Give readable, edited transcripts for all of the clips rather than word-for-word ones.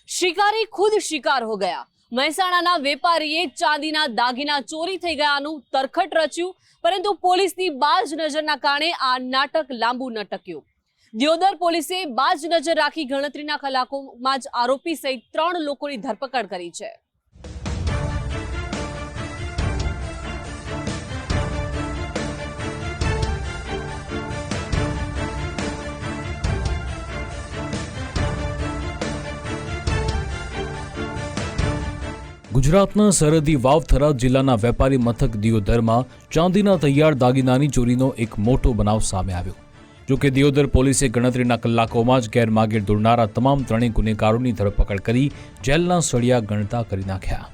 शिकारी खुद शिकार हो गया। મહેસાણાના વેપારીએ ચાંદીના દાગીના ચોરી થઈ ગયાનું તરખટ રચ્યું, પરંતુ પોલીસની બાજ નજરના કારણે આ નાટક લાંબુ ન ટક્યું। દિયોદર પોલીસે બાજ નજર રાખી ગણતરીના કલાકોમાં જ આરોપી સહિત 3 લોકોની ધરપકડ કરી છે। ગુજરાતના સરહદી વાવ થરાદ જિલ્લાના વેપારી મથક દિયોદરમાં ચાંદીના તૈયાર દાગીનાની ચોરીનો એક મોટો બનાવ સામે આવ્યો। જો કે દિયોદર પોલીસે ગણતરીના કલાકોમાં જ ગેરમાર્ગે દોરનારા તમામ 3 ગુનેગારોની ધરપકડ કરી જેલના સળિયા ગણતા કરી નાખ્યા।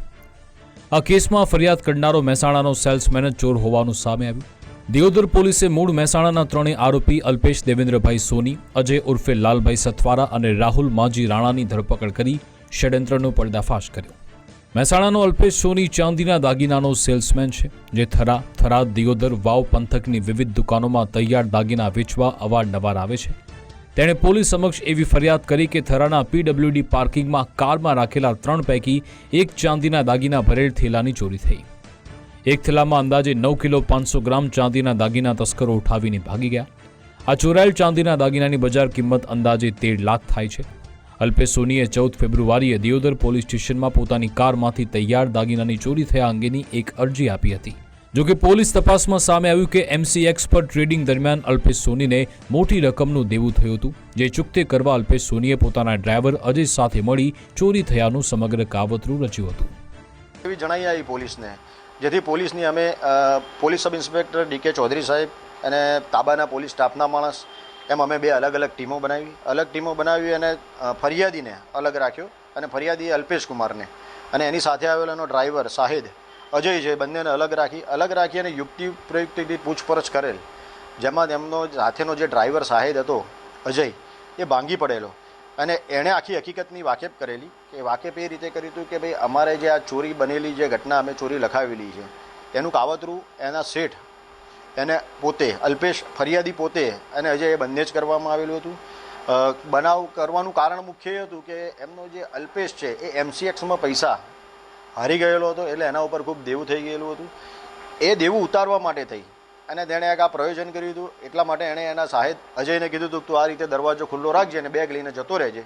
આ કેસમાં ફરિયાદ કરનારો મહેસાણાનો સેલ્સમેન ચોર હોવાનું સામે આવ્યું। દિયોદર પોલીસે મૂળ મહેસાણાના 3 આરોપી અલ્પેશ દેવેન્દ્રભાઈ સોની, અજય ઉર્ફે લાલભાઈ સથવારા અને રાહુલ માજી રાણાની ધરપકડ કરી ષડયંત્રનો પર્દાફાશ કર્યો। મહેસાણાનો અલ્પેશ સોની ચાંદીના દાગીનાનો સેલ્સમેન છે, જે થરાદ દિયોદર વાવ પંથકની વિવિધ દુકાનોમાં તૈયાર દાગીના વેચવા અવારનવાર આવે છે। તેણે પોલીસ સમક્ષ એવી ફરિયાદ કરી કે થરાના PWD પાર્કિંગમાં કારમાં રાખેલા 3 પૈકી એક ચાંદીના દાગીના ભરેલ થેલાની ચોરી થઈ। એક થેલામાં અંદાજે 9 કિલો 500 ગ્રામ ચાંદીના દાગીના તસ્કરો ઉઠાવીને ભાગી ગયા। આ ચોરાયેલ ચાંદીના દાગીનાની બજાર કિંમત અંદાજે 13 લાખ થાય છે। અલ્પેશ સોનીએ 14 ફેબ્રુઆરીએ દિયોદર પોલીસ સ્ટેશનમાં પોતાની કારમાંથી તૈયાર દાગીનાની ચોરી થયા અંગેની એક અરજી આપી હતી। જોકે પોલીસ તપાસમાં સામે આવ્યું કે MCX પર ટ્રેડિંગ દરમિયાન અલ્પેશ સોનીને મોટી રકમનું દેવું થયું હતું, જે ચૂકતે કરવા અલ્પેશ સોનીએ પોતાના ડ્રાઈવર અજય સાથે મળી ચોરી થયાનું સમગ્ર કાવતરું રચ્યું હતું। એવી જણાઈ આવી પોલીસને, જેથી પોલીસની અમે police sub inspector DK Chaudhary સાહેબ અને તાબાના પોલીસ સ્ટાફના માણસ એમ અમે 2 અલગ ટીમો બનાવી અને ફરિયાદીને અલગ રાખ્યો અને ફરિયાદી અલ્પેશ કુમારને અને એની સાથે આવેલો એનો ડ્રાઈવર શાહિદ અજય છે, બંનેને અલગ રાખી અને યુક્તિ પ્રયુક્તિથી પૂછપરછ કરેલ, જેમાં તેમનો સાથેનો જે ડ્રાઈવર શાહિદ હતો અજય એ ભાંગી પડેલો અને એણે આખી હકીકતની વાકેફ કરેલી કે વાકેફ એ રીતે કર્યું હતું કે ભાઈ અમારે જે આ ચોરી બનેલી જે ઘટના અમે ચોરી લખાવેલી છે એનું કાવતરું એના શેઠ એને પોતે અલ્પેશ ફરિયાદી પોતે અને અજય એ બંને જ કરવામાં આવેલું હતું। બનાવ કરવાનું કારણ મુખ્ય એ હતું કે એમનો જે અલ્પેશ છે એ MCXમાં પૈસા હારી ગયેલો હતો, એટલે એના ઉપર ખૂબ દેવું થઈ ગયેલું હતું। એ દેવું ઉતારવા માટે થઈ અને તેણે એક આ પ્રયોજન કર્યું હતું। એટલા માટે એણે એના સાહેબ અજયને કીધું હતું કે તું આ રીતે દરવાજો ખુલ્લો રાખજે અને બેગ લઈને જતો રહેજે,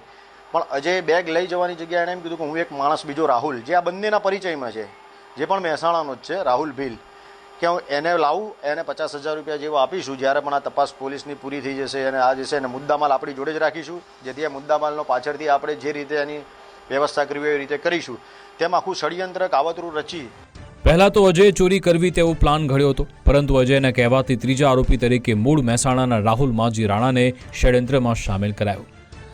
પણ અજય બેગ લઈ જવાની જગ્યાએ એણે એમ કીધું કે હું એક માણસ બીજો રાહુલ, જે આ બંનેના પરિચયમાં છે, જે પણ મહેસાણાનો જ છે, રાહુલ ભીલ, કે હું એને લાવું, એને 50,000 રૂપિયા જેવો આપીશું જ્યારે પણ આ તપાસ પોલીસની પૂરી થઈ જશે અને આ જશે અને મુદ્દામાલ આપણી જોડે જ રાખીશું, જેથી આ મુદ્દામાલનો પાછળથી આપણે જે રીતે એની વ્યવસ્થા કરવી એ રીતે કરીશું। તેમ આખું ષડયંત્ર કાવતરું રચી પહેલા તો અજયે ચોરી કરવી તેવો પ્લાન ઘડ્યો હતો, પરંતુ અજયના કહેવાથી ત્રીજા આરોપી તરીકે મૂળ મહેસાણાના રાહુલ માજી રાણાને ષડયંત્રમાં સામેલ કરાયો।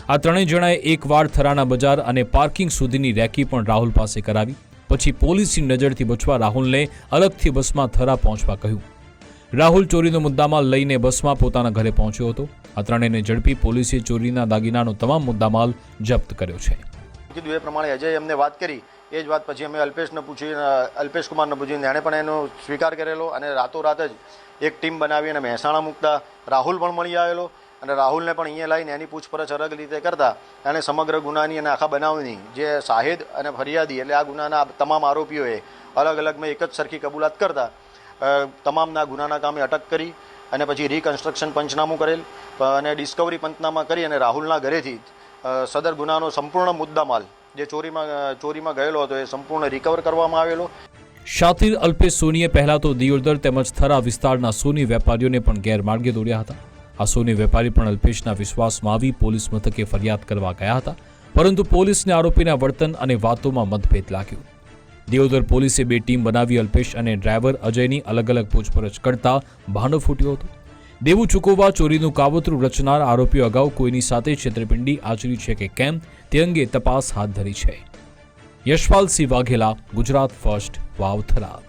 આ 3 જણાએ એકવાર થરાના બજાર અને પાર્કિંગ સુધીની રેકી પણ રાહુલ પાસે કરાવી। પછી પોલીસની નજરથી બચવા રાહુલને અલગથી બસમાં થરા પહોંચવા કહ્યું। રાહુલ ચોરીનો મુદ્દામાલ લઈને બસમાં પોતાના ઘરે પહોંચ્યો હતો। આ 3ને ઝડપી પોલીસે ચોરીના દાગીનાનો તમામ મુદ્દામાલ જપ્ત કર્યો છે। કીધું એ પ્રમાણે અજય અમને વાત કરી, એ જ વાત પછી અમે અલ્પેશ કુમારને પૂછ્યું, એણે પણ એનો સ્વીકાર કરેલો અને રાતોરાત જ એક ટીમ બનાવી અને મહેસાણા મૂકતા રાહુલ પણ મળી આવેલો અને રાહુલને પણ અહીંયા લાવીને એની પૂછપરછ અલગ રીતે કરતા અને સમગ્ર ગુનાની અને આખા બનાવની જે શાહિદ અને ફરિયાદી એટલે આ ગુનાના તમામ આરોપીઓએ અલગ મેં એક જ સરખી કબૂલાત કરતા તમામના ગુનાના કામે અટક કરી અને પછી રિકન્સ્ટ્રક્શન પંચનામું કરેલ અને ડિસ્કવરી પંચનામા કરી અને રાહુલના ઘરેથી સદર ગુનાનો સંપૂર્ણ મુદ્દામાલ જે ચોરીમાં ગયેલો હતો એ સંપૂર્ણ રિકવર કરવામાં આવેલો। શાતિર અલ્પેશ સોનીએ પહેલા તો દિયોદર તેમજ થરા વિસ્તારના સોની વેપારીઓને પણ ગેરમાર્ગે દોર્યા હતા। આ સોની વેપારી પણ અલ્પેશના વિશ્વાસમાં આવી પોલીસ મથકે ફરિયાદ કરવા ગયા હતા, પરંતુ પોલીસને આરોપીના વર્તન અને વાતોમાં મતભેદ લાગ્યો। દિયોદર પોલીસે 2 ટીમ બનાવી અલ્પેશ અને ડ્રાઈવર અજયની અલગ પૂછપરછ કરતા ભાંડો ફૂટ્યો હતો। દેવું ચૂકવવા ચોરીનું કાવતરું રચનાર આરોપીઓ અગાઉ કોઈની સાથે છેતરપિંડી આચરી છે કે કેમ તે અંગે તપાસ હાથ ધરી છે। યશપાલસિંહ વાઘેલા, ગુજરાત ફર્સ્ટ, વાવ થરાદ।